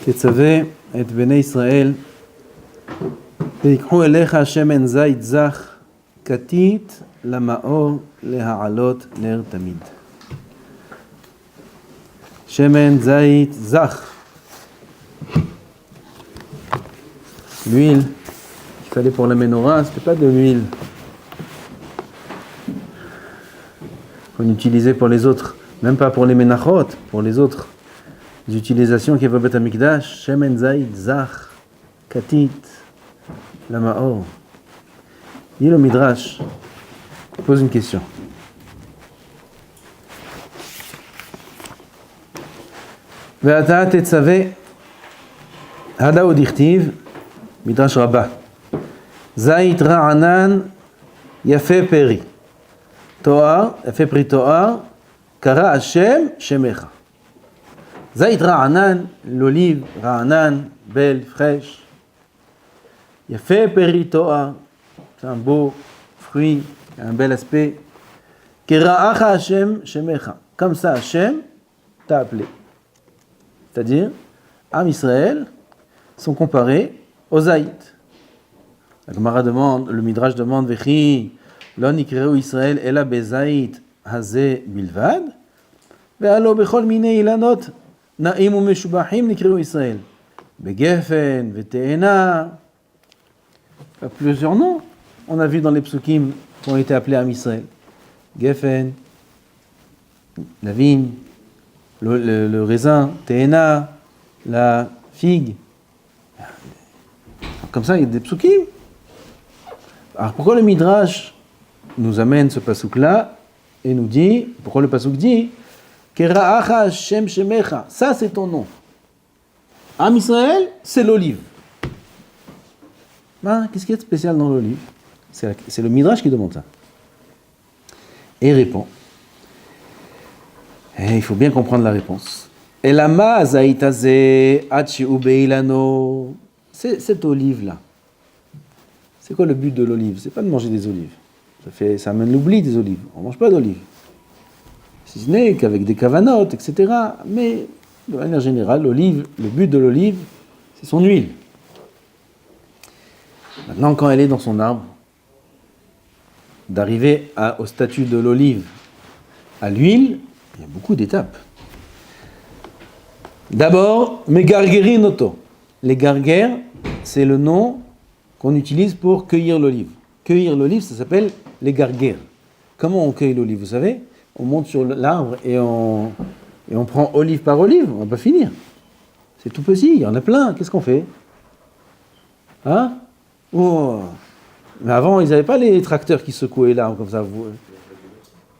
תצווה את בני ישראל, ויקחו אליך שמן זית זך, כתית למאור להעלות נר תמיד. שמן זית זך. L'huile qu'il fallait pour la menorah, c'était pas de l'huile qu'on utilisait pour les autres, même pas pour les menachot, pour les autres utilisations qu'il y avait au Beth Amikdash. Shemen zayit zach, katit, la ma'or. Dit le Midrash, pose une question. Ve'ata tetzaveh hada udichtiv Midrash Rabbah. Zayit ra'anan yafe peri. Toar, yafe peri toar, kara Hashem shemecha. Zayit ra'anan, l'olive, ra'anan, belle, fraîche. Yafe peri toar, c'est un beau fruit, un bel aspect. Kera'acha Hashem shemecha. Comme ça, Hashem t'a appelé. C'est-à-dire, Am Israël sont comparés aux Zaït. La Gemara demande, le Midrash demande, Vechi, lo nikreu Israël ela bezayit hazeh bilvad, ve'alo bechol minei ilanot na'im u'meshubachim nikreu Israël, begefen, ve'te'ena. Plusieurs noms, on a vu dans les psukim qui ont été appelés Am Israël. Gefen, la vigne, le raisin, te'ena, la figue. Comme ça, il y a des psukim. Alors pourquoi le Midrash nous amène ce pasouk-là et nous dit, pourquoi le pasouk dit Kera'acha Hashem Shemecha, ça c'est ton nom. Am Israël, c'est l'olive. Ben, qu'est-ce qu'il y a de spécial dans l'olive? C'est le Midrash qui demande ça. Et il répond. Et il faut bien comprendre la réponse. Elama zaitaze achi ubeilano. Cette olive-là, c'est quoi le but de l'olive? C'est pas de manger des olives. Ça amène l'oubli des olives. On ne mange pas d'olives. Si ce n'est qu'avec des cavanotes, etc. Mais de manière générale, l'olive, le but de l'olive, c'est son huile. Maintenant, quand elle est dans son arbre, d'arriver au statut de l'olive à l'huile, il y a beaucoup d'étapes. D'abord, megargerinoto. Les garguères, c'est le nom qu'on utilise pour cueillir l'olive. Cueillir l'olive, ça s'appelle les garguères. Comment on cueille l'olive? Vous savez, on monte sur l'arbre et on prend olive par olive, on va pas finir. C'est tout petit, il y en a plein. Qu'est-ce qu'on fait? Hein? Oh. Mais avant, ils n'avaient pas les tracteurs qui secouaient l'arbre comme ça.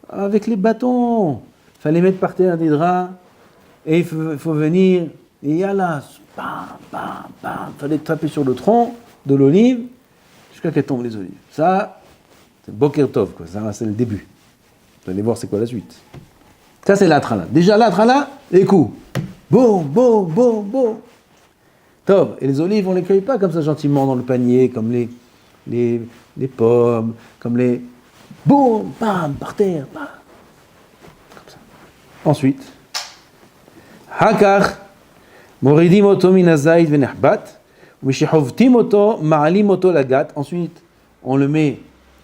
Avec les bâtons, il fallait mettre par terre des draps et il faut venir. Et il y a là, bam, bam, bam, il fallait taper sur le tronc de l'olive jusqu'à qu'elle tombe les olives. Ça, c'est Boker Tov, quoi. Ça, c'est le début. Vous allez voir c'est quoi la suite. Ça, c'est l'atrala. Déjà, l'atrala, les coups. Boum, boum, boum, boum. Tov. Et les olives, on ne les cueille pas comme ça gentiment dans le panier, comme les pommes, comme les... Boum, bam, par terre, bam. Comme ça. Ensuite, Hakar. Moridim oto minazait venehbat, mishehovtim oto maalim oto lagat. Ensuite, on met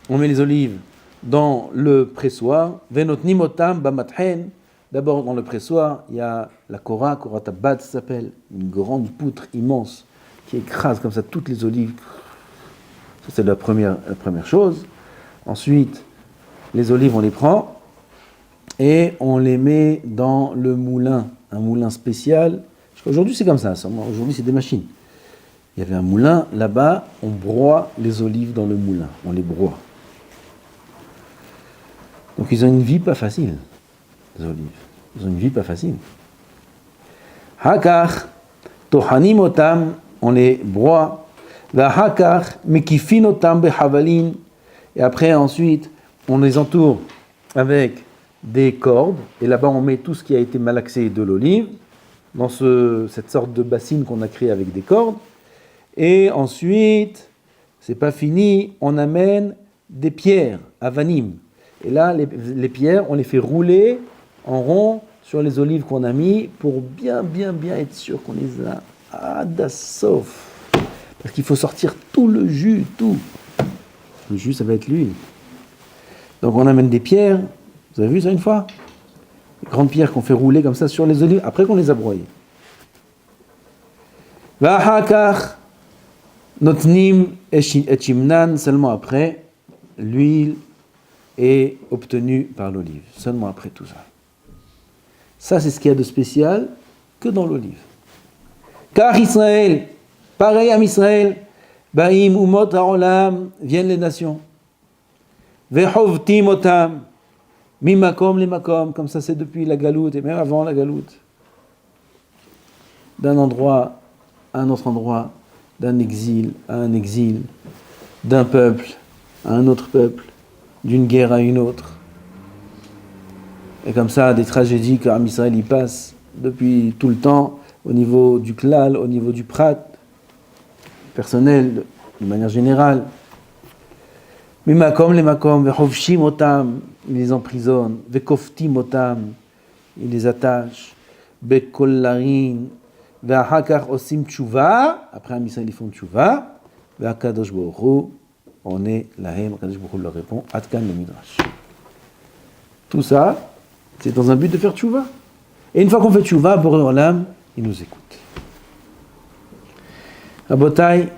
les olives dans le pressoir. Venotnim otam bamathen. D'abord dans le pressoir, il y a la kora tabat, ça s'appelle une grande poutre immense qui écrase comme ça toutes les olives. Ça c'est la première chose. Ensuite, les olives on les prend et on les met dans le moulin, un moulin spécial. Aujourd'hui, c'est comme ça. Aujourd'hui, c'est des machines. Il y avait un moulin. Là-bas, on broie les olives dans le moulin. On les broie. Donc, ils ont une vie pas facile, les olives. Ils ont une vie pas facile. Hakar, tohanim otam, on les broie. Va hakar, mekifin otam behavalin. Et après, ensuite, on les entoure avec des cordes. Et là-bas, on met tout ce qui a été malaxé de l'olive dans cette sorte de bassine qu'on a créée avec des cordes. Et ensuite, c'est pas fini, on amène des pierres, avanim. Et là, les pierres, on les fait rouler en rond sur les olives qu'on a mis pour bien être sûr qu'on les a Adassof. Parce qu'il faut sortir tout le jus, tout. Le jus, ça va être l'huile. Donc on amène des pierres. Vous avez vu ça une fois? Des grandes pierres qu'on fait rouler comme ça sur les olives, après qu'on les a broyées. Vahakar, notnim et chimnan, seulement après, l'huile est obtenue par l'olive. Seulement après tout ça. Ça, c'est ce qu'il y a de spécial que dans l'olive. Car Israël, pareil à Israël, Baïm umot ha'olam, viennent les nations. Vehovtim otam, mimakom les makom, comme ça c'est depuis la galoute et même avant la galoute. D'un endroit à un autre endroit, d'un exil à un exil, d'un peuple à un autre peuple, d'une guerre à une autre. Et comme ça, des tragédies qu'Am Israël y passe depuis tout le temps, au niveau du klal, au niveau du prat, personnel, de manière générale. Mimakom les makom, vechovshim otam, il les emprisonne, vekoftim otam, il les attache, bekollarin, vehakar osim tshuva, après Am Israël ils font tshuva, vehakadosh baruch hu, on est lahem, Kadosh baruch hu leur répond, atkan le midrash. Tout ça, c'est dans un but de faire tshuva. Et une fois qu'on fait tshuva, Boré Olam, il nous écoute. Rabotai,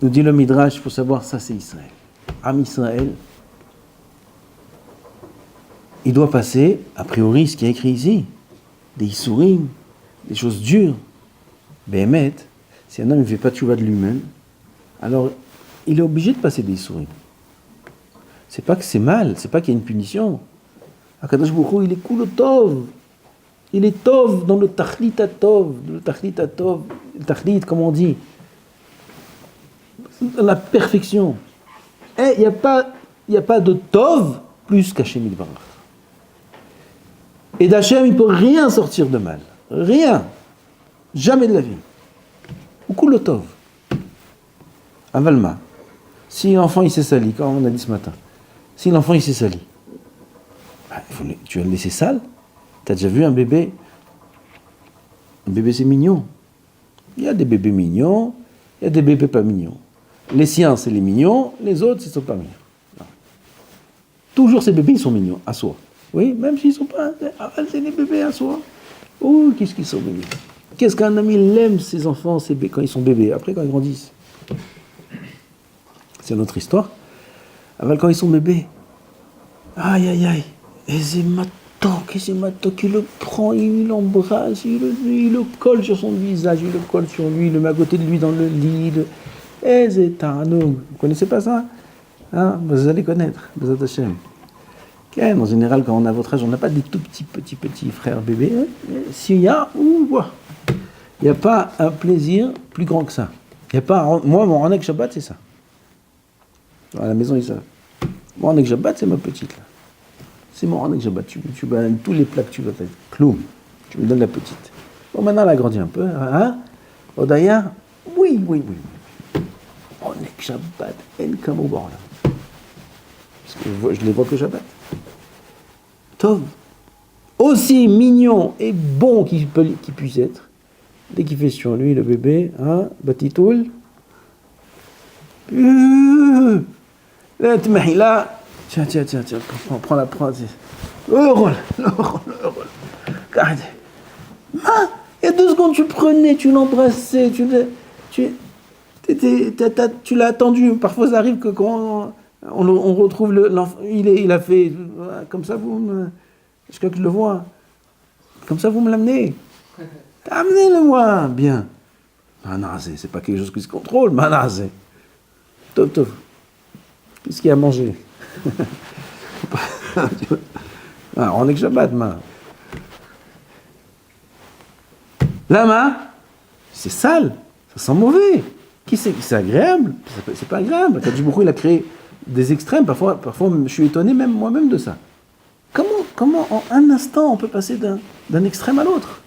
nous dit le midrash, il faut savoir, ça c'est Israël. Am Israël, il doit passer, a priori, ce qui est écrit ici, des issourim, des choses dures. Béhémet, si un homme ne fait pas tshuva de lui-même, alors il est obligé de passer des issourim. C'est pas que c'est mal, c'est pas qu'il y a une punition. Akadosh Baruch Hu, il est cool au tov. Il est tov dans le tachlit à tov. Le tachlit à tov, le tachlit, comme on dit, dans la perfection. Et il n'y a pas de tov plus qu'Hachem Yitbarach. Et d'Hachem, il ne peut rien sortir de mal. Rien. Jamais de la vie. Ou cool au tov. Avalma. Si l'enfant il s'est sali, comme on a dit ce matin, si l'enfant il s'est sali, tu vas le laisser sale? Tu as déjà vu un bébé? Un bébé c'est mignon. Il y a des bébés mignons, il y a des bébés pas mignons. Les siens c'est les mignons, les autres ils sont pas mignons. Non. Toujours ces bébés ils sont mignons, à soi. Oui, même s'ils sont pas, c'est des bébés à soi. Oh, qu'est-ce qu'ils sont mignons. Qu'est-ce qu'un ami aime ses enfants quand ils sont bébés, après quand ils grandissent. C'est notre histoire. Avant quand ils sont bébés. Aïe aïe aïe. Et c'est matok, il le prend, il l'embrasse, il le colle sur son visage, il le colle sur lui, il le met à côté de lui dans le lit. Et c'est Tanoug. Vous connaissez pas ça? Hein? Vous allez connaître, Bezat Hashem. En général, quand on a votre âge, on n'a pas des tout petits frères bébés. S'il y a, il n'y a pas un plaisir plus grand que ça. Il y a pas, moi, mon Hanek Shabbat, c'est ça. À la maison, ils savent. Mon Hanek Shabbat, c'est ma petite là. C'est mon Hanek Shabbat. Tu balanes tous les plats que tu vas faire. Clou. Tu me donnes la petite. Bon, maintenant, elle a grandi un peu. Hein? Odaya? Oui. Hanek Shabbat, en kamou là. Parce que je les vois que Shabbat. Tov. Aussi mignon et bon qu'il puisse être. Dès qu'il fait sur lui, le bébé, hein, Batitoul. Là, tiens, prends la prendre. Le rôle. Regardez. Il y a 2 secondes, tu prenais, tu l'embrassais, tu l'as attendu. Parfois, ça arrive que quand on retrouve l'enfant, il a fait comme ça, est-ce que je le vois? Comme ça, vous me l'amenez. Amenez-le-moi. Bien. Manazé, c'est pas quelque chose qui se contrôle. Manazé. Tov. Qu'est-ce qu'il y a à manger? On est que Shabbat, ma. La main, c'est sale, ça sent mauvais. C'est agréable? C'est pas agréable. Kadosh Baruch Hu, il a créé des extrêmes. Parfois, je suis étonné même moi-même de ça. Comment en un instant on peut passer d'un extrême à l'autre?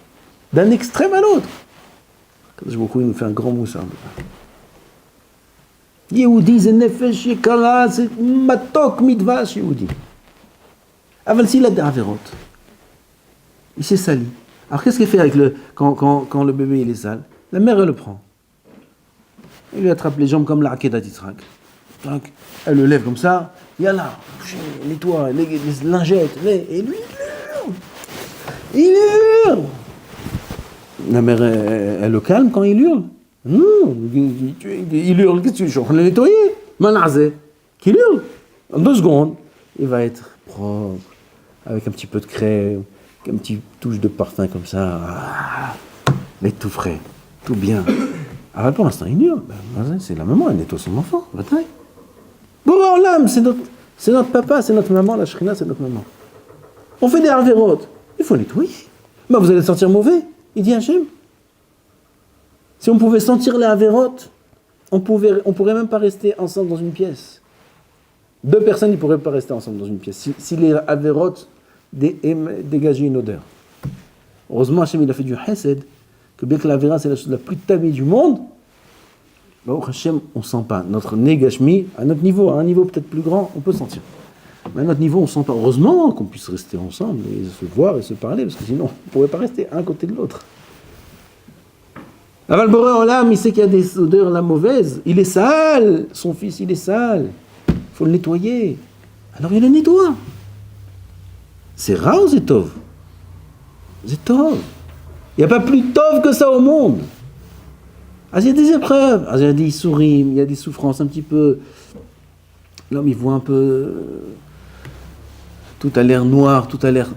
D'un extrême à l'autre. Kadosh Baruch Hu, il nous fait un grand moussard. Yehudi, c'est nefesh yekara, c'est matok midvash Yehudi. Aval s'il a des avérotes, il s'est sali. Alors qu'est-ce qu'il fait avec quand le bébé il est sale? La mère, elle le prend. Elle lui attrape les jambes comme la Akedat Yitzhak. Elle le lève comme ça. Yallah, nettoie les lingettes. Et lui, il hurle. La mère, elle le calme quand il hurle. Non, il hurle. Qu'est-ce que tu veux? Je suis en train de le nettoyer. Manazé. Qu'il hurle. En 2 secondes, il va être propre. Avec un petit peu de crème, une petite touche de parfum comme ça. Mais tout frais, tout bien. Alors pour l'instant, il hurle. C'est la maman, elle nettoie son enfant. Bon, l'âme, c'est notre papa, c'est notre maman, la shrina, c'est notre maman. On fait des avérotes. Il faut nettoyer. Bah, vous allez sentir mauvais, il dit Hachem. Si on pouvait sentir les avérotes, on pourrait même pas rester ensemble dans une pièce. 2 personnes, ils ne pourraient pas rester ensemble dans une pièce. Si les avérotes dégageaient une odeur. Heureusement, Hachem, il a fait du chesed, que bien que l'avéra, c'est la chose la plus tamée du monde, bah, Hachem, on ne sent pas. Notre négashmi, à notre niveau, à un niveau peut-être plus grand, on peut sentir. Mais à notre niveau, on ne sent pas. Heureusement qu'on puisse rester ensemble et se voir et se parler, parce que sinon, on ne pourrait pas rester un côté de l'autre. Aval Boré Olam, il sait qu'il y a des odeurs là mauvaises. Il est sale, son fils, il est sale. Il faut le nettoyer. Alors il le nettoie. C'est rare ou c'est tov? C'est tov. Il n'y a pas plus tov que ça au monde. Ah, il y a des épreuves, il y a des souris, il y a des souffrances un petit peu. L'homme, il voit un peu. Tout a l'air noir, tout a l'air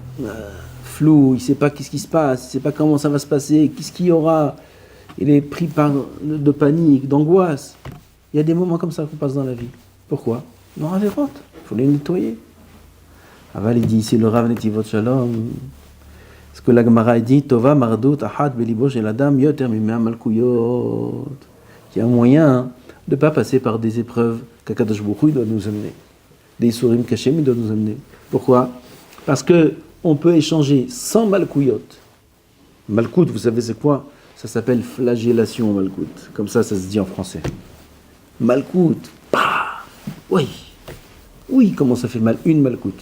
flou, il ne sait pas qu'est-ce qui se passe, il ne sait pas comment ça va se passer, qu'est-ce qu'il y aura. Il est pris de panique, d'angoisse. Il y a des moments comme ça qu'on passe dans la vie. Pourquoi? Non, il faut les nettoyer. Aval, il dit ici le Rav Netivot Shalom. Ce que la Gemara dit, Tova Mardut Ahad Belibo Shel Adam Yoter Mimea Malkuyot. Il y a un moyen de ne pas passer par des épreuves qu'Akadosh Baruch Hu doit nous amener. Des sourim cachés, il doit nous amener. Pourquoi? Parce qu'on peut échanger sans Malkuyot. Malkout, vous savez c'est quoi? Ça s'appelle flagellation, Malkout. Comme ça se dit en français. Malkout. Pah! Oui. Oui, comment ça fait mal? Une Malkout.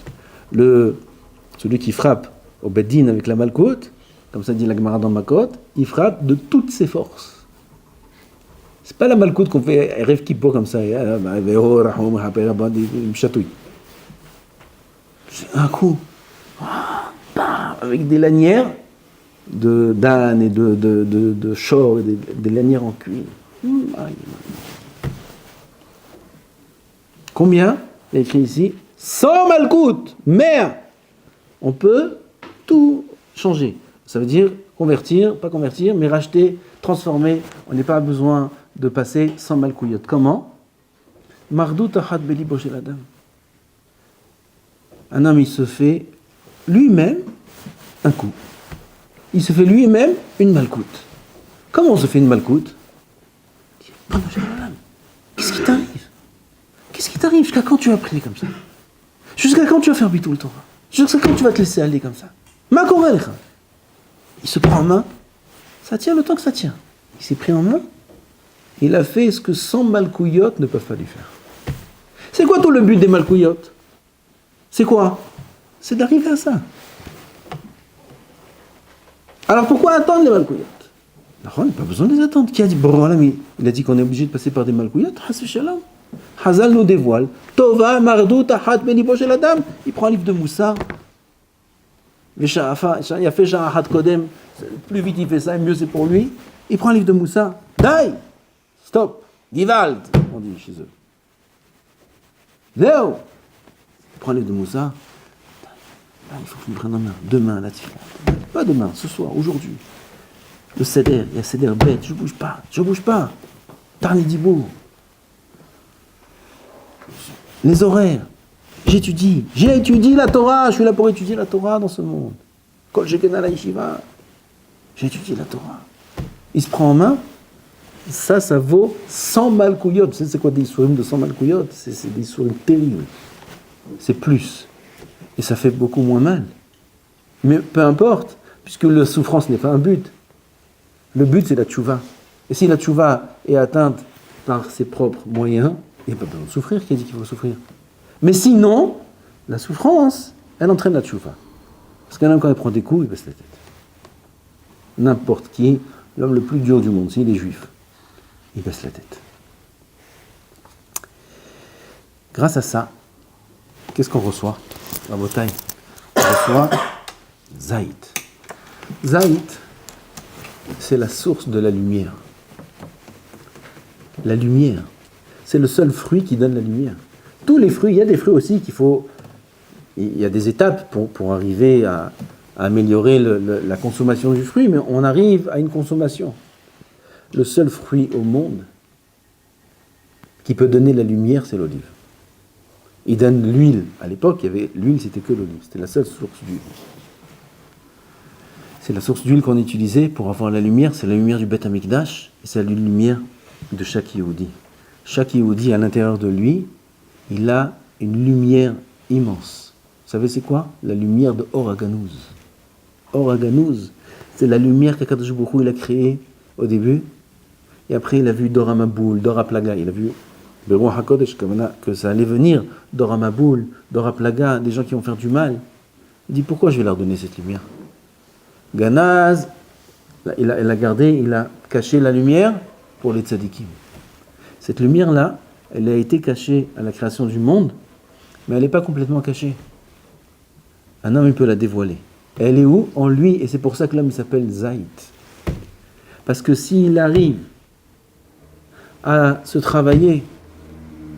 Celui qui frappe au Beddin avec la Malkout, comme ça dit la Gemara dans Makot, il frappe de toutes ses forces. C'est pas la Malkout qu'on fait rêve qui pour comme ça. C'est un coup. Avec des lanières d'âne et de chor, et des lanières en cuir. Combien? Il est écrit ici 100 Malkout. Mais on peut tout changer. Ça veut dire convertir, pas convertir, mais racheter, transformer. On n'a pas besoin de passer 100 Malkouyot. Comment? Mardut Ahad Belibo Shel Adam. Un homme, il se fait lui-même un coup. Il se fait lui-même une malcoute. Comment on se fait une malcoute? Qu'est-ce qui t'arrive? Qu'est-ce qui t'arrive? Jusqu'à quand tu vas prier comme ça? Jusqu'à quand tu vas faire bitou le Torah? Jusqu'à quand tu vas te laisser aller comme ça? Il se prend en main. Ça tient le temps que ça tient. Il s'est pris en main. Il a fait ce que 100 malkouillotes ne peuvent pas lui faire. C'est quoi tout le but des malkouillotes? C'est quoi? C'est d'arriver à ça. Alors pourquoi attendre les malkouillotes? On n'a pas besoin de les attendre. Qui a dit il a dit qu'on est obligé de passer par des malkouillotes. Hazal nous dévoile. Tova mardut ahat belibo shel adam. Il prend un livre de Moussar. Il a fait Sha'ahat Kodem. Plus vite il fait ça, mieux c'est pour lui. Il prend un livre de Moussar. Dai! Stop! Givald! On dit chez eux. Léo! Il prend un livre de Moussar. Il faut que je me prenne en main. Demain, là, pas demain, ce soir, aujourd'hui. Le Seder, il y a Seder bête, je bouge pas. Tarni Dibou. Les horaires. J'étudie la Torah, je suis là pour étudier la Torah dans ce monde. Kol Shekena la Yeshiva. J'étudie la Torah. Il se prend en main, ça vaut 100 malkouillotes. C'est quoi des sourim de 100 malkouillotes? C'est des sourim terribles. C'est plus. Et ça fait beaucoup moins mal. Mais peu importe, puisque la souffrance n'est pas un but. Le but, c'est la tchouva. Et si la tchouva est atteinte par ses propres moyens, il n'y a pas besoin de souffrir. Qui a dit qu'il faut souffrir? Mais sinon, la souffrance, elle entraîne la tchouva. Parce qu'un homme, quand il prend des coups, il baisse la tête. N'importe qui, l'homme le plus dur du monde, s'il est juif, il baisse la tête. Grâce à ça, qu'est-ce qu'on reçoit? La bataille. On reçoit Zaït. Zaït, c'est la source de la lumière. La lumière, c'est le seul fruit qui donne la lumière. Tous les fruits, il y a des fruits aussi qu'il faut... Il y a des étapes pour arriver à améliorer la consommation du fruit, mais on arrive à une consommation. Le seul fruit au monde qui peut donner la lumière, c'est l'olive. Il donne l'huile. À l'époque, l'huile, c'était que l'olive. C'était la seule source d'huile. C'est la source d'huile qu'on utilisait pour avoir la lumière. C'est la lumière du Beth Amikdash et c'est la lumière de chaque Yehudi. Chaque Yehudi, à l'intérieur de lui, il a une lumière immense. Vous savez c'est quoi? La lumière de Or HaGanuz. Or HaGanuz, c'est la lumière qu'Akadosh Baruch Hu il a créée au début. Et après, il a vu Dor HaMaboul, Dor HaPlaga. Il a vu Beruach HaKodesh, que ça allait venir. Dor HaMaboul, Dor HaPlaga, des gens qui vont faire du mal. Il dit, pourquoi je vais leur donner cette lumière? Ganaz, il a gardé, il a caché la lumière pour les tzadikim. Cette lumière-là, elle a été cachée à la création du monde, mais elle n'est pas complètement cachée. Un homme, il peut la dévoiler. Elle est où? En lui, et c'est pour ça que l'homme il s'appelle Zaït. Parce que s'il arrive à se travailler,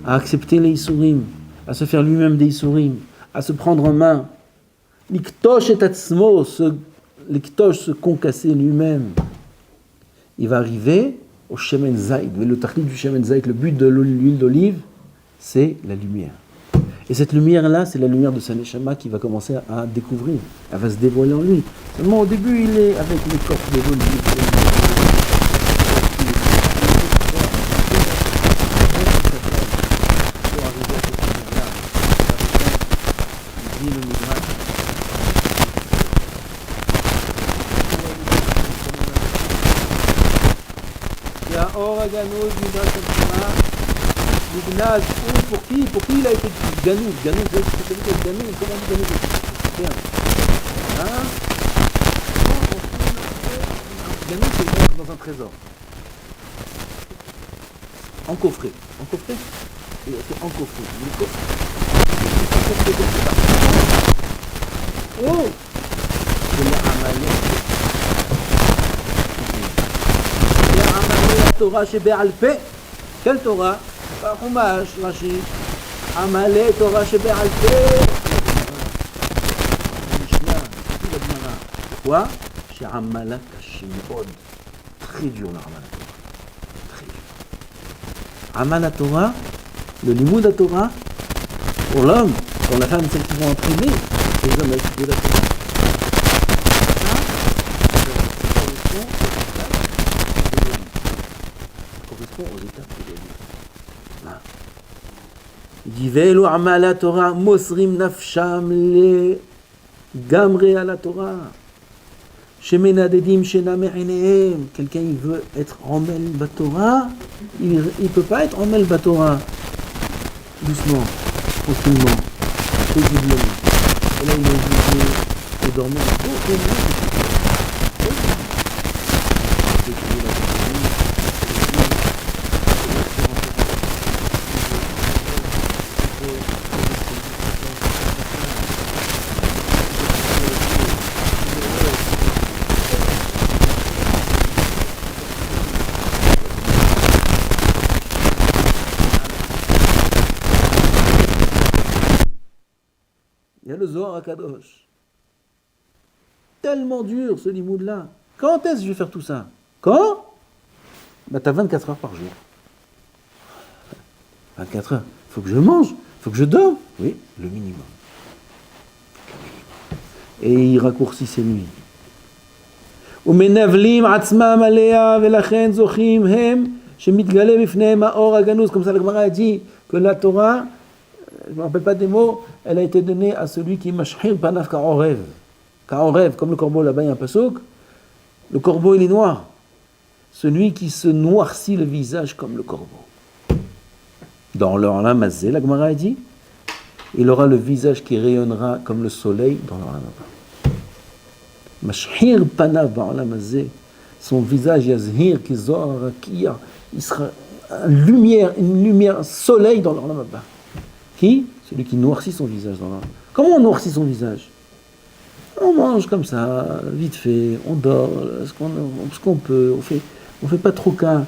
à accepter les Isurim, à se faire lui-même des Isurim, à se prendre en main, l'iktosh et atzmo, l'iktosh, se concasser lui-même, il va arriver au Shemen Zaït. Mais le tachlit du Shemen Zaït, le but de l'huile d'olive, c'est la lumière. Et cette lumière-là, c'est la lumière de sa neshama qui va commencer à découvrir. Elle va se dévoiler en lui. Seulement au début, il est avec l'écorce de l'olive. Or HaGanuz, Nignaz, pour qui il a été Ganouz? Ganouz, c'est celui qui est Ganouz, comment on dit Ganouz? Bien. Hein? Ganouz, c'est mettre dans un trésor. Encoffré. Encoffré? Il a été encoffré. Encoffré comme ça. Oh! C'est l'Amalek. L'Amalek, la Torah chez Bé'al-Pé. Quelle Torah? חומש, רש"י, עמלי תורה שבעל פה. המשנה, כתוב בגמרא. quoi? שעמלה קשה מאוד. très dur לעמל התורה. très dur. עמל התורה, le limud à Torah, pour l'homme, pour la femme, celles qui vont entraîner, les hommes à étudier la Torah. Ça correspond aux étapes de l'olive. Il dit Ve'elu amal Torah mosrim nafsham le gamre à la Torah. Shemenadedim shename einehem. Quelqu'un il veut être Romel Batorah, il peut pas être Romel Batorah. Doucement, tranquillement, paisiblement. Et là il est obligé de dormir beaucoup mieux. Il y a le Zohar HaKadosh. Tellement dur ce limoud-là. Quand est-ce que je vais faire tout ça? Quand? Tu as 24 heures par jour. 24 heures. Il faut que je mange, il faut que je dorme. Oui, le minimum. Et il raccourcit ses nuits. ומנבלים עצמם עליה ולכן זוכים הם שמתגלה בפניהם האור הגנוז. Comme ça, la Gemara a dit que la Torah, je ne me rappelle pas des mots, elle a été donnée à celui qui mashhir panaf ka'orev. Ka'orev, comme le corbeau là-bas, il y a un pasuk. Le corbeau, il est noir. Celui qui se noircit le visage comme le corbeau. Dans l'Olam Hazé, la Gemara a dit, il aura le visage qui rayonnera comme le soleil dans l'Olam Hazé. Mashhir panav ba'olam hazeh, son visage, Yazhir, Kizor, Rakia, il sera une lumière, un soleil dans l'Olam Abba. Qui? Celui qui noircit son visage dans l'Olam. Comment on noircit son visage? On mange comme ça, vite fait, on dort, ce qu'on peut, on fait pas trop cas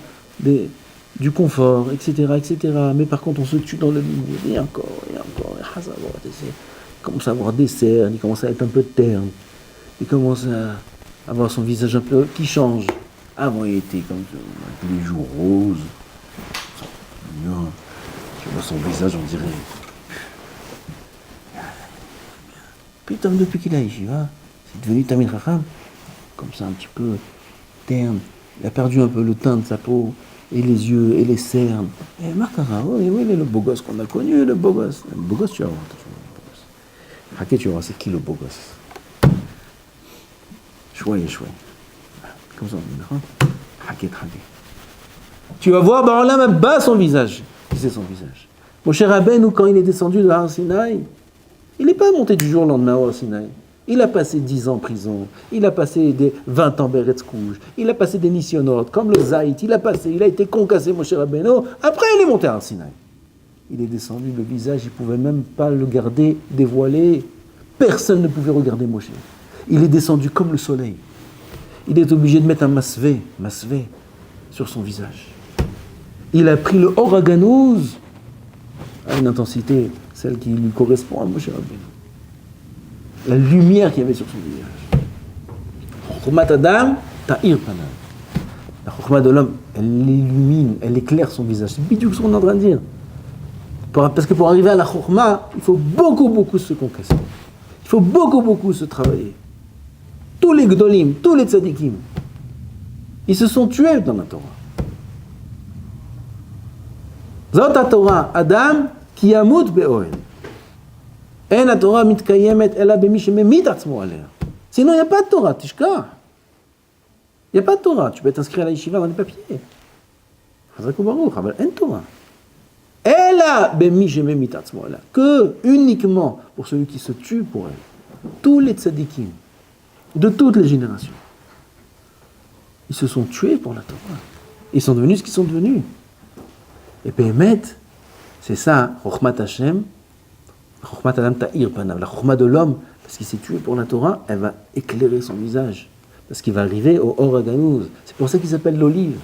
du confort, etc., etc. Mais par contre, on se tue dans le lit, et encore, et il commence à avoir des cernes, il commence à être un peu terne, il commence à avoir son visage un peu qui change. Avant, il était comme ça, avec les joues roses. Tu vois son visage, on dirait. Putain, depuis qu'il a Yeshiva, c'est devenu Tamil Chacham, comme ça un petit peu terne. Il a perdu un peu le teint de sa peau, et les yeux, et les cernes. Et Markara, oui, le beau gosse qu'on a connu, le beau gosse. Le beau gosse, tu vas voir. Haké, tu vas voir, c'est qui le beau gosse? Chouette. Comme ça, on dit, Haké. Tu vas voir, bah, là, même bas son visage. C'est son visage. Moshe Rabbeinu, quand il est descendu de Har Sinaï, il n'est pas monté du jour au lendemain au Sinaï. Il a passé 10 ans en prison. Il a passé 20 ans Beretz Kouj. Il a passé des missionnautes, comme le Zaït. Il a été concassé, Moshe Rabbeinu. Après, il est monté à Sinaï. Il est descendu, le visage, il ne pouvait même pas le garder dévoilé. Personne ne pouvait regarder Moshe. Il est descendu comme le soleil. Il est obligé de mettre un masvé sur son visage. Il a pris le Oraganouz à une intensité, celle qui lui correspond à Moshe Rabbeinu. La lumière qu'il y avait sur son visage. Chokhmat Adam, ta'ir panav. La chokhmat de l'homme, elle illumine, elle éclaire son visage. C'est bidou ce qu'on est en train de dire. Parce que pour arriver à la chokhma, il faut beaucoup se concasser. Il faut beaucoup se travailler. Tous les gdolim, tous les tzadikim, ils se sont tués dans la Torah. Zot ha-Torah, Adam, ki yamut be'ohel. En ha-Torah mitkayemet ela b'mi shememit atzmo alea. Sinon, il n'y a pas de Torah, tishkar. Il n'y a pas de Torah. Tu peux t'inscrire à la yeshiva dans les papiers. Chazak ou baruch, mais en Torah. Ela b'mi shememit atzmo alea. Que uniquement pour celui qui se tue pour elle. Tous les tzadikim, de toutes les générations, ils se sont tués pour la Torah. Ils sont devenus ce qu'ils sont devenus. Et Béhémet, c'est ça, Chokhmat Hashem, Chokhmat Adam Ta'ir Panav, la Chokhmat de l'homme, parce qu'il s'est tué pour la Torah, elle va éclairer son visage. Parce qu'il va arriver au Or HaGanouz. C'est pour ça qu'il s'appelle l'olive.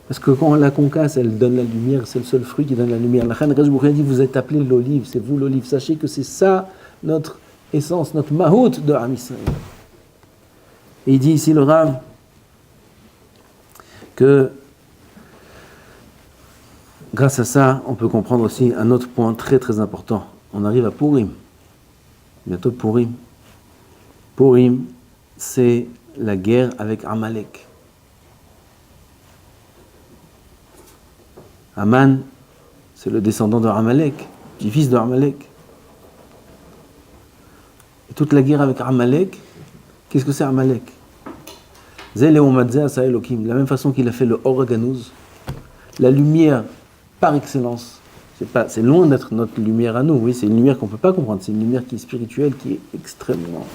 Parce que quand la concasse, elle donne la lumière, c'est le seul fruit qui donne la lumière. La Khan Rajboukhi dit, vous êtes appelé l'olive, c'est vous l'olive. Sachez que c'est ça notre essence, notre mahout de Am Yisraël. Et il dit ici le Rav que grâce à ça, on peut comprendre aussi un autre point très important. On arrive à Purim. Bientôt Purim. Purim, c'est la guerre avec Amalek. Aman, c'est le descendant de Amalek, du fils de Amalek. Et toute la guerre avec Amalek, qu'est-ce que c'est Amalek? De la même façon qu'il a fait le Or HaGanouz, la lumière par excellence, c'est loin d'être notre lumière à nous, oui, c'est une lumière qu'on ne peut pas comprendre, c'est une lumière qui est spirituelle, qui est extrêmement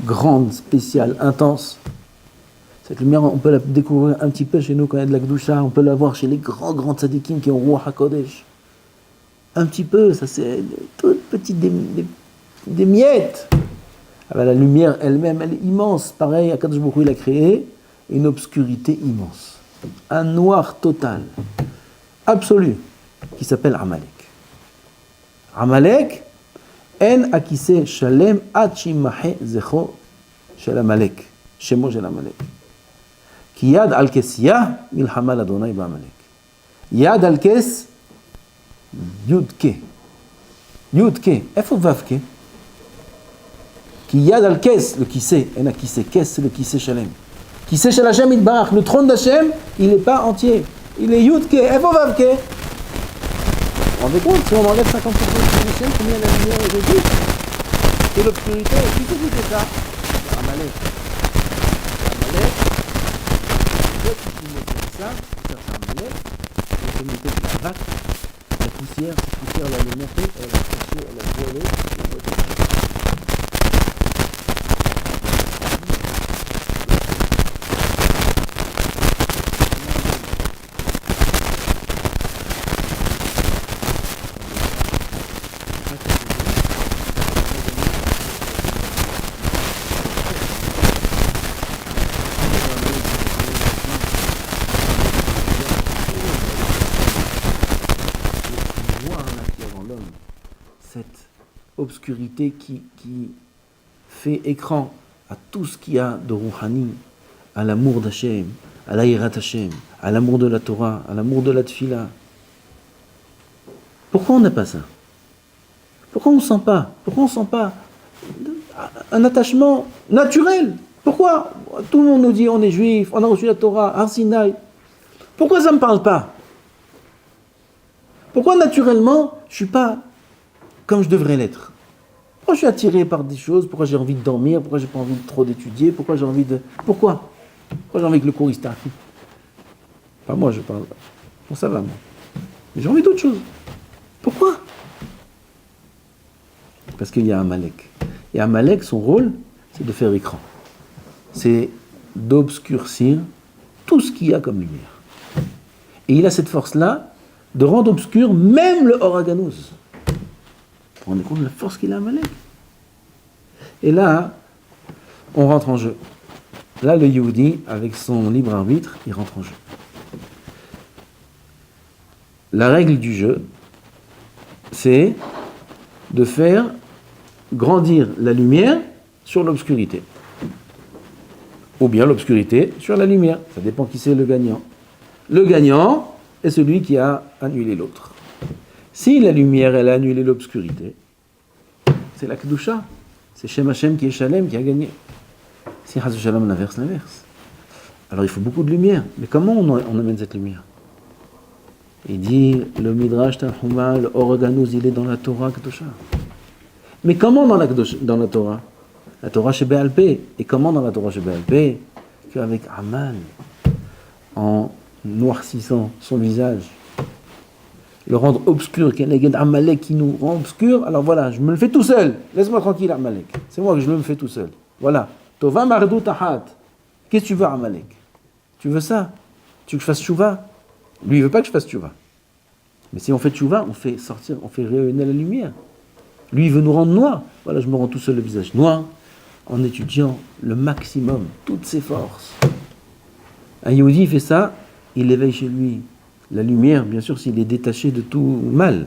grande, spéciale, intense. Cette lumière, on peut la découvrir un petit peu chez nous quand il y a de la Gdusha, on peut la voir chez les grands tzadikim qui ont Ruach HaKodesh. Un petit peu, ça c'est toutes petites des miettes. Alors, la lumière elle-même, elle est immense. Pareil, Akadosh Baruch Hu, il a créé une obscurité immense. Un noir total, absolu, qui s'appelle Amalek. Amalek, en akise shalem achimahe zecho shel Amalek. Shemo shel Amalek. Ki yad al kes yah milhama l'Adonai ba'Amalek. Yad al kes yudke. Yudke. Efo vavke? Qui yad al kes, le kissé, en a kissé, kes, c'est le kissé shalem. Kissé shel Hashem itbarach, le trône d'Hashem, il n'est pas entier. Il est yudke, efo vavke. Vous vous rendez compte, si on enlève 50% du Hashem, combien la lumière est réduite? Et l'obscurité, qui te dit que ça? C'est Amalek. Amalek, c'est ça, c'est Amalek, la communauté de la vache, la poussière elle a monté, elle a touché, elle a volé, obscurité qui fait écran à tout ce qu'il y a de Rouhani, à l'amour d'Hachem, à l'aïrat Hachem, à l'amour de la Torah, à l'amour de la Tfila. Pourquoi on n'a pas ça? Pourquoi on ne sent pas? Pourquoi on ne sent pas un attachement naturel? Pourquoi tout le monde nous dit on est juif, on a reçu la Torah, Har Sinaï? Pourquoi ça ne me parle pas? Pourquoi naturellement je ne suis pas comme je devrais l'être? Pourquoi je suis attiré par des choses? Pourquoi j'ai envie de dormir? Pourquoi j'ai pas envie de trop d'étudier? Pourquoi j'ai envie de... Pourquoi j'ai envie que le cours il starte? Pas moi, je parle. Bon, ça va, moi. Mais j'ai envie d'autre chose. Pourquoi? Parce qu'il y a Amalek. Et Amalek, son rôle, c'est de faire écran. C'est d'obscurcir tout ce qu'il y a comme lumière. Et il a cette force-là de rendre obscur même le Oraganos. Vous vous rendez compte de la force qu'il a, Amalek? Et là, on rentre en jeu. Là, le Yehudi, avec son libre arbitre, il rentre en jeu. La règle du jeu, c'est de faire grandir la lumière sur l'obscurité. Ou bien l'obscurité sur la lumière. Ça dépend qui c'est le gagnant. Le gagnant est celui qui a annulé l'autre. Si la lumière, elle a annulé l'obscurité, c'est la Kedusha. C'est Shem Hashem qui est Shalem qui a gagné. Si Chas Shalom l'inverse. Alors il faut beaucoup de lumière. Mais comment on amène cette lumière? Il dit, le Midrash Tanhuma, le Oraganos, il est dans la Torah Kedusha. Mais comment dans la Torah? La Torah chez Be'al Peh. Et comment dans la Torah chez Be'al Peh? Qu'avec Aman, en noircissant son visage, le rendre obscur, qu'il y a Amalek qui nous rend obscur, alors voilà, je me le fais tout seul. Laisse-moi tranquille, Amalek. C'est moi que je me le fais tout seul. Voilà. Tova Mardou Tahat. Qu'est-ce que tu veux, Amalek? Tu veux ça? Tu veux que je fasse Tchouva? Lui, il veut pas que je fasse Tchouva. Mais si on fait Tchouva, on fait sortir, on fait rayonner la lumière. Lui, il veut nous rendre noirs. Voilà, je me rends tout seul le visage noir en étudiant le maximum, toutes ses forces. Un Yehudi, il fait ça, il éveille chez lui la lumière, bien sûr, s'il est détaché de tout mal.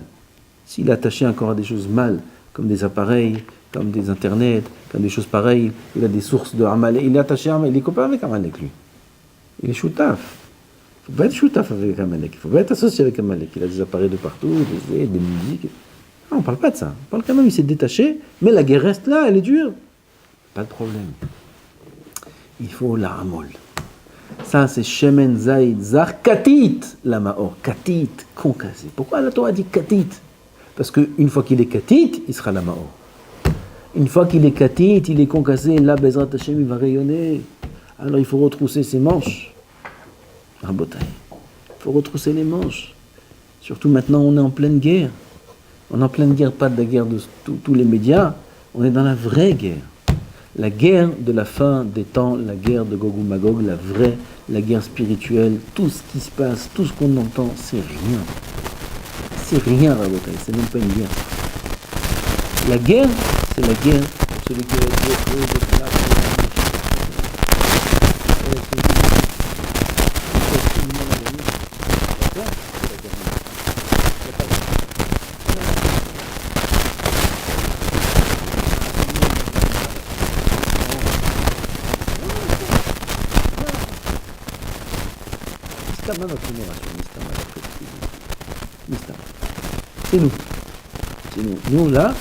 S'il est attaché encore à des choses mal, comme des appareils, comme des internets, comme des choses pareilles, il a des sources de Amalek, il est attaché à Amalek, il est copain avec Amalek, lui. Il est choutaf. Il ne faut pas être choutaf avec Amalek, il ne faut pas être associé avec Amalek. Il a des appareils de partout, des musiques. Non, on ne parle pas de ça. On parle quand même, il s'est détaché, mais la guerre reste là, elle est dure. Pas de problème. Il faut la ramol. Ça, c'est Shemen Zaïd Zar Katit, la Maor. Katit, concassé. Pourquoi la Torah dit Katit? Parce qu'une fois qu'il est Katit, il sera la Maor. Une fois qu'il est Katit, il est concassé, là, Bezrat Hashem, il va rayonner. Alors il faut retrousser ses manches. Rabotai. Il faut retrousser les manches. Surtout maintenant, on est en pleine guerre. On est en pleine guerre, pas de la guerre de tous les médias. On est dans la vraie guerre. La guerre de la fin des temps, la guerre de Gog ou Magog, la vraie, la guerre spirituelle, tout ce qui se passe, tout ce qu'on entend, c'est rien. C'est rien, Rabotai, c'est même pas une guerre. La guerre, c'est la guerre pour celui qui est notre génération, c'est nous. C'est nous. Nous, là,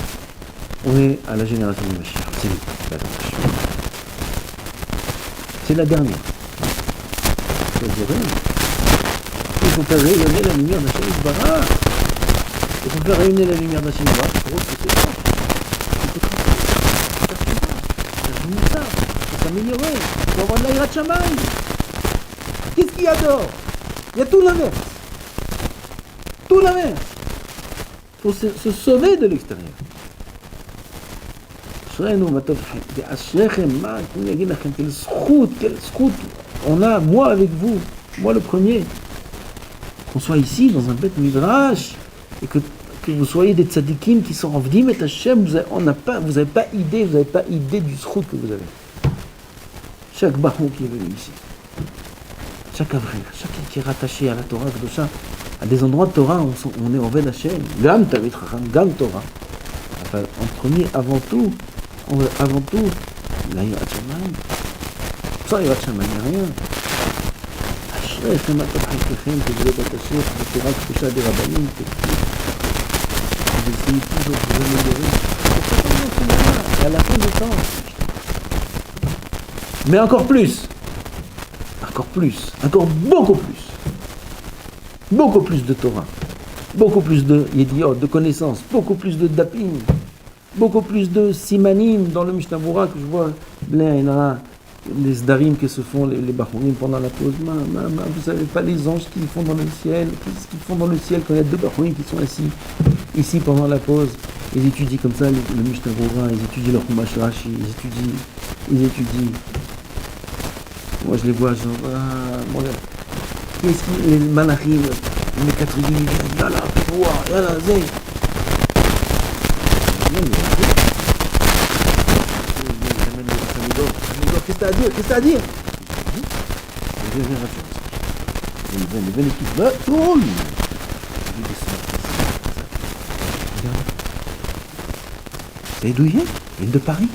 on est à la génération de Mashiach. C'est nous, la génération. C'est la dernière. Il faut faire rayonner la lumière d'Hachem Yisbarach. Il faut faire rayonner la lumière d'Hachem Yisbarach. Il faut s'améliorer. Il faut avoir de l'Aïrat Shammai. Qu'est-ce qu'il y a dehors? Il y a tout l'inverse. Tout l'inverse. Il faut se sauver de l'extérieur. Quelle zchut on a, moi avec vous, moi le premier, qu'on soit ici dans un bête midrash et que vous soyez des tzadikim qui sont avdim et Hashem, vous n'avez pas idée du zchut que vous avez. Chaque baron qui est venu ici. Chaque avril, chacun qui est rattaché à la Torah Kedusha, à des endroits de Torah, on est en Ved Hashem, Gam Tamid Chacham, Gam Torah. Enfin, en premier, avant tout, la Yirat Shamayim. Sans Yirat Shamayim, il n'y a rien. אשריכם הטוב חלקכם תגלו בתשך ותורה תחושה דרבנים ושיא toujours vous améliorer. Et à la fin du temps. Mais encore beaucoup plus de Torah, beaucoup plus de Yediot, de connaissances, beaucoup plus de Dapim, beaucoup plus de Simanim dans le Mishnah Berurah que je vois les Zdarim que se font les Bachurim pendant la pause. Vous savez pas les anges qu'ils font dans le ciel, qu'est-ce qu'ils font dans le ciel quand il y a deux Bachurim qui sont assis ici pendant la pause. Ils étudient comme ça le Mishnah Berurah, ils étudient leur Chumash Rashi, ils étudient. Moi je les vois genre, qu'est-ce qu'ils, les Malachim, les 4 guillemets, yalla, yalla, zay. Qu'est-ce que t'as à dire Viens l'équipe. Tourne. C'est d'où il vient? Il vient de Paris.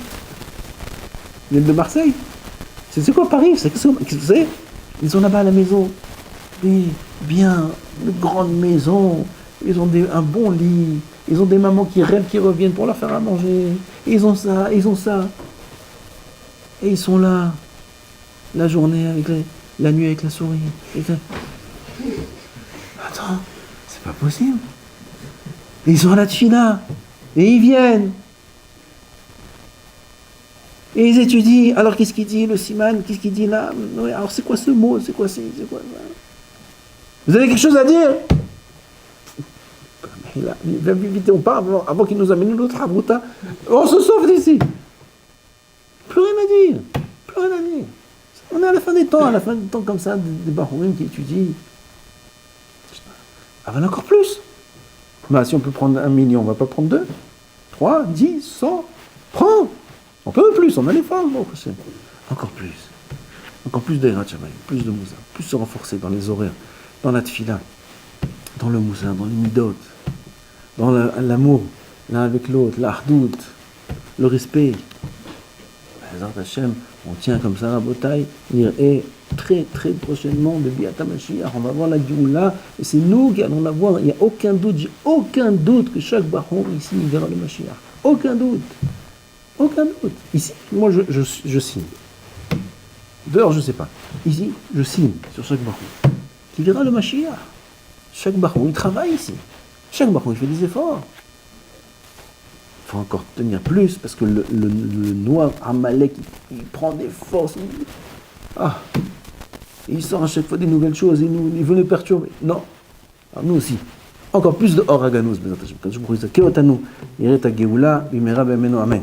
Il vient de Marseille. C'est quoi Paris? Qu'est-ce que c'est? Ils sont là-bas à la maison. Et bien, une grande maison. Ils ont un bon lit. Ils ont des mamans qui rêvent, qui reviennent pour leur faire à manger. Ils ont ça. Et ils sont là, la journée, la nuit avec la souris. Attends, c'est pas possible. Et ils sont à la tchina. Et ils viennent. Et ils étudient. Alors qu'est-ce qu'il dit, le siman? Qu'est-ce qu'il dit là? Alors c'est quoi ce mot? C'est quoi ça? Vous avez quelque chose à dire? Vite, on part avant qu'il nous amène l'autre abruta. On se sauve d'ici. Plus rien à dire. On est à la fin des temps comme ça, des Bachurim qui étudient. Ah ben encore plus. Bah, si on peut prendre 1 million, on va pas prendre 2, 3, 10, 100. Prends. On peut plus, on a les femmes. Bon, encore plus de Yirat Shamayim, plus de Moussa, plus se renforcer dans les horaires, dans la tfila, dans le Moussa, dans les midot, dans l'amour l'un avec l'autre, l'ahdout, le respect. Hashem, on tient comme ça la bataille, et très très prochainement, de Biat HaMashiach, on va voir la Géoula, et c'est nous qui allons la voir. Il n'y a aucun doute que chaque Bachor ici verra le Mashiach. Aucun doute. Ici, moi je signe. Dehors, je ne sais pas. Ici, je signe sur chaque Bachor qui verra le Mashiach. Chaque Bachor, il travaille ici. Chaque Bachor, il fait des efforts. Il faut encore tenir plus parce que le noir Amalek il prend des forces. Il sort à chaque fois des nouvelles choses et il veut nous perturber. Non. Alors nous aussi. Encore plus de Oraganos. Amen.